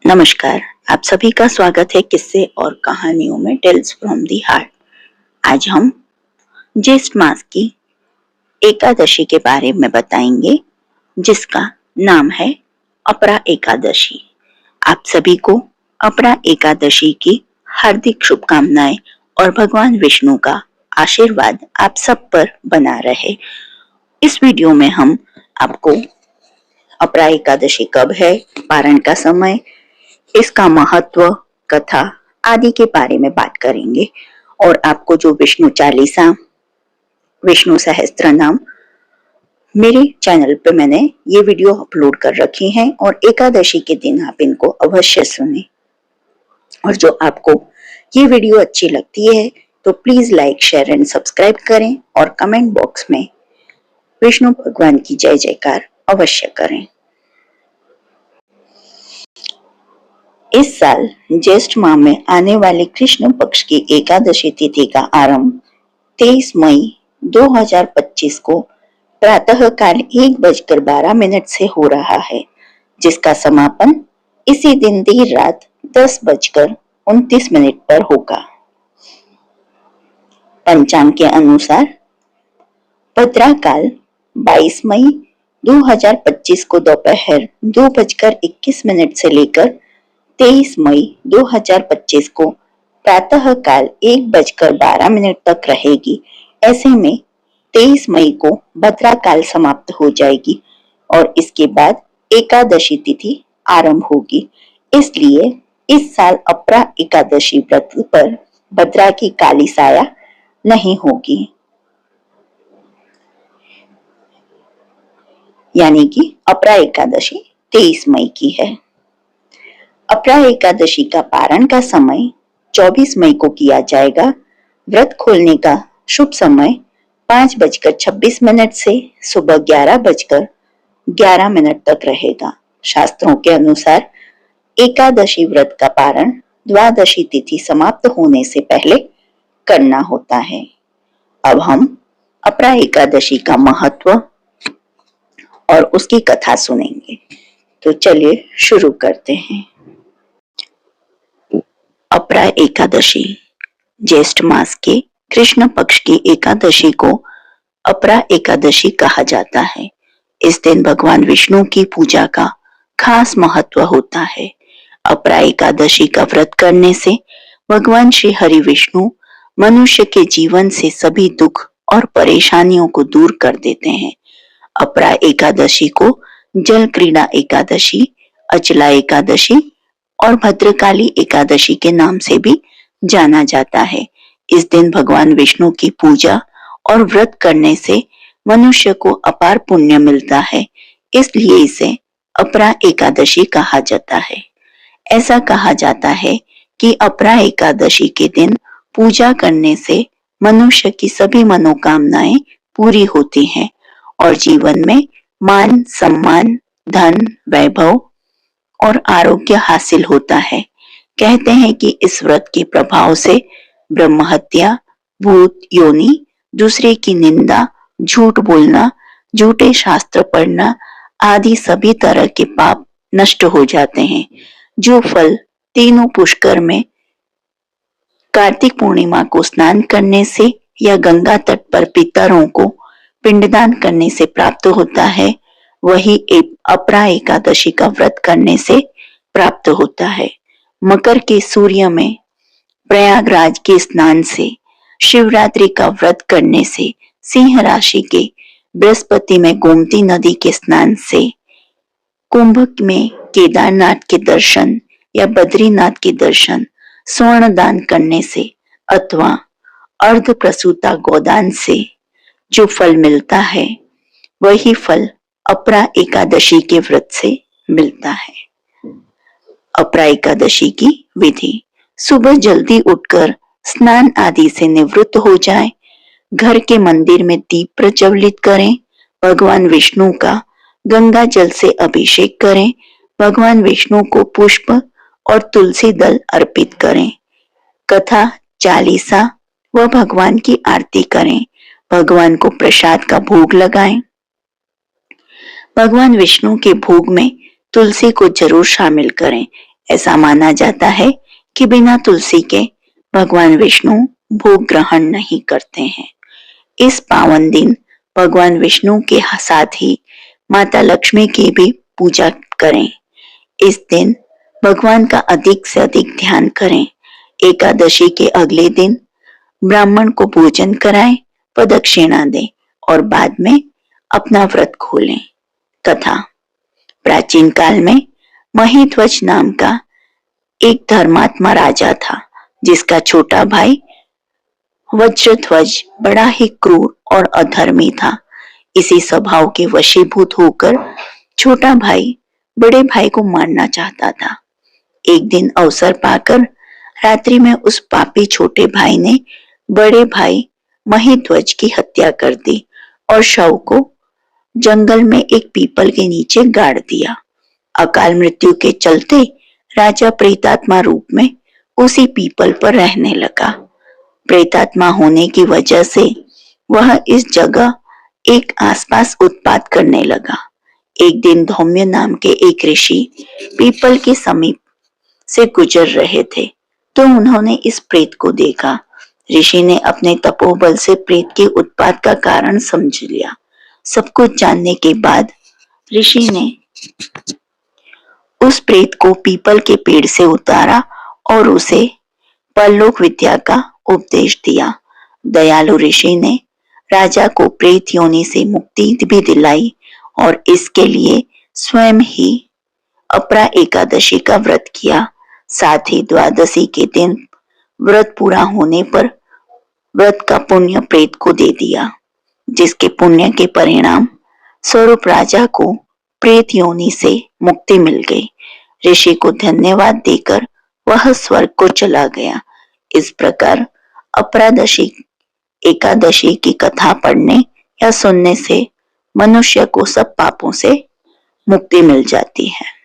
नमस्कार, आप सभी का स्वागत है किस्से और कहानियों में टेल्स फ्रॉम दी हार्ट। आज हम ज्येष्ठ मास की एकादशी के बारे में बताएंगे, जिसका नाम है अपरा एकादशी। आप सभी को अपरा एकादशी की हार्दिक शुभकामनाएं और भगवान विष्णु का आशीर्वाद आप सब पर बना रहे। इस वीडियो में हम आपको अपरा एकादशी कब है, पारण का समय, इसका महत्व, कथा आदि के बारे में बात करेंगे और आपको जो विष्णु चालीसा, विष्णु सहस्त्र नाम मेरे चैनल पे मैंने ये वीडियो अपलोड कर रखी हैं और एकादशी के दिन आप इनको अवश्य सुनें। और जो आपको ये वीडियो अच्छी लगती है तो please like, share and subscribe करें और कमेंट बॉक्स में विष्णु भगवान की जय जयकार अवश्य करें। इस साल ज्येष्ठ माह में आने वाली कृष्ण पक्ष की एकादशी तिथि का आरंभ 23 मई 2025 को प्रातः काल 1:12 से हो रहा है, जिसका समापन इसी दिन देर रात 10:29 पर होगा। पंचांग के अनुसार भद्रा काल 22 मई 2025 को दोपहर 2:21 से लेकर 23 मई 2025 को प्रातः काल 1:12 तक रहेगी। ऐसे में 23 मई को भद्रा काल समाप्त हो जाएगी और इसके बाद एकादशी तिथि आरंभ होगी। इसलिए इस साल अपरा एकादशी व्रत पर भद्रा की काली साया नहीं होगी, यानी कि अपरा एकादशी 23 मई की है। अपरा एकादशी का पारण का समय 24 मई को किया जाएगा। व्रत खोलने का शुभ समय 5:26 से सुबह 11:11 तक रहेगा। शास्त्रों के अनुसार एकादशी व्रत का पारण द्वादशी तिथि समाप्त होने से पहले करना होता है। अब हम अपरा एकादशी का महत्व और उसकी कथा सुनेंगे, तो चलिए शुरू करते हैं। अपरा एकादशी ज्येष्ठ मास के कृष्ण पक्ष की एकादशी को अपरा एकादशी कहा जाता है। इस दिन भगवान विष्णु की पूजा का खास महत्व होता है। अपरा एकादशी का व्रत करने से भगवान श्री हरि विष्णु मनुष्य के जीवन से सभी दुख और परेशानियों को दूर कर देते हैं। अपरा एकादशी को जल क्रीड़ा एकादशी, अचला एकादशी और भद्रकाली एकादशी के नाम से भी जाना जाता है। इस दिन भगवान विष्णु की पूजा और व्रत करने से मनुष्य को अपार पुण्य मिलता है, इसलिए इसे अपरा एकादशी कहा जाता है। ऐसा कहा जाता है कि अपरा एकादशी के दिन पूजा करने से मनुष्य की सभी मनोकामनाएं पूरी होती हैं और जीवन में मान, सम्मान, धन, वैभव और आरोग्य हासिल होता है। कहते हैं कि इस व्रत के प्रभाव से ब्रह्म हत्या, भूत योनि, दूसरे की निंदा, झूठ बोलना, झूठे शास्त्र पढ़ना आदि सभी तरह के पाप नष्ट हो जाते हैं। जो फल तीनों पुष्कर में कार्तिक पूर्णिमा को स्नान करने से या गंगा तट पर पितरों को पिंडदान करने से प्राप्त होता है, वही अपरा एकादशी का व्रत करने से प्राप्त होता है। मकर के सूर्य में प्रयागराज के स्नान से, शिवरात्रि का व्रत करने से, सिंह राशि के बृहस्पति में गोमती नदी के स्नान से, कुंभ में केदारनाथ के दर्शन या बद्रीनाथ के दर्शन, स्वर्ण दान करने से अथवा अर्ध प्रसूता गोदान से जो फल मिलता है, वही फल अपरा एकादशी के व्रत से मिलता है। अपरा एकादशी की विधि: सुबह जल्दी उठकर स्नान आदि से निवृत्त हो जाएं, घर के मंदिर में दीप प्रज्वलित करें, भगवान विष्णु का गंगा जल से अभिषेक करें, भगवान विष्णु को पुष्प और तुलसी दल अर्पित करें, कथा, चालीसा व भगवान की आरती करें, भगवान को प्रसाद का भोग लगाएं। भगवान विष्णु के भोग में तुलसी को जरूर शामिल करें। ऐसा माना जाता है कि बिना तुलसी के भगवान विष्णु भोग ग्रहण नहीं करते हैं। इस पावन दिन भगवान विष्णु के साथ ही माता लक्ष्मी की भी पूजा करें। इस दिन भगवान का अधिक से अधिक ध्यान करें। एकादशी के अगले दिन ब्राह्मण को भोजन कराएं व दक्षिणा दें और बाद में अपना व्रत खोलें। कथा। प्राचीन काल में महिध्वज नाम का एक धर्मात्मा राजा था, जिसका छोटा भाई वज्रध्वज बड़ा ही क्रूर और अधर्मी था। इसी स्वभाव के वशीभूत होकर छोटा भाई बड़े भाई को मारना चाहता था। एक दिन अवसर पाकर रात्रि में उस पापी छोटे भाई ने बड़े भाई महिध्वज की हत्या कर दी और शव को जंगल में एक पीपल के नीचे गाड़ दिया। अकाल मृत्यु के चलते राजा प्रेतात्मा रूप में उसी पीपल पर रहने लगा। प्रेतात्मा होने की वजह से वह इस जगह एक आसपास उत्पात करने लगा। एक दिन धौम्य नाम के एक ऋषि पीपल के समीप से गुजर रहे थे, तो उन्होंने इस प्रेत को देखा। ऋषि ने अपने तपोबल से प्रेत के उत्पात का कारण समझ लिया। सब कुछ जानने के बाद ऋषि ने उस प्रेत को पीपल के पेड़ से उतारा और उसे परलोक विद्या का उपदेश दिया। दयालु ऋषि ने राजा को प्रेत योनि से मुक्ति भी दिलाई और इसके लिए स्वयं ही अपरा एकादशी का व्रत किया। साथ ही द्वादशी के दिन व्रत पूरा होने पर व्रत का पुण्य प्रेत को दे दिया, जिसके पुण्य के परिणाम स्वरूप राजा को प्रेत योनि से मुक्ति मिल गई। ऋषि को धन्यवाद देकर वह स्वर्ग को चला गया। इस प्रकार अपरादशी एकादशी की कथा पढ़ने या सुनने से मनुष्य को सब पापों से मुक्ति मिल जाती है।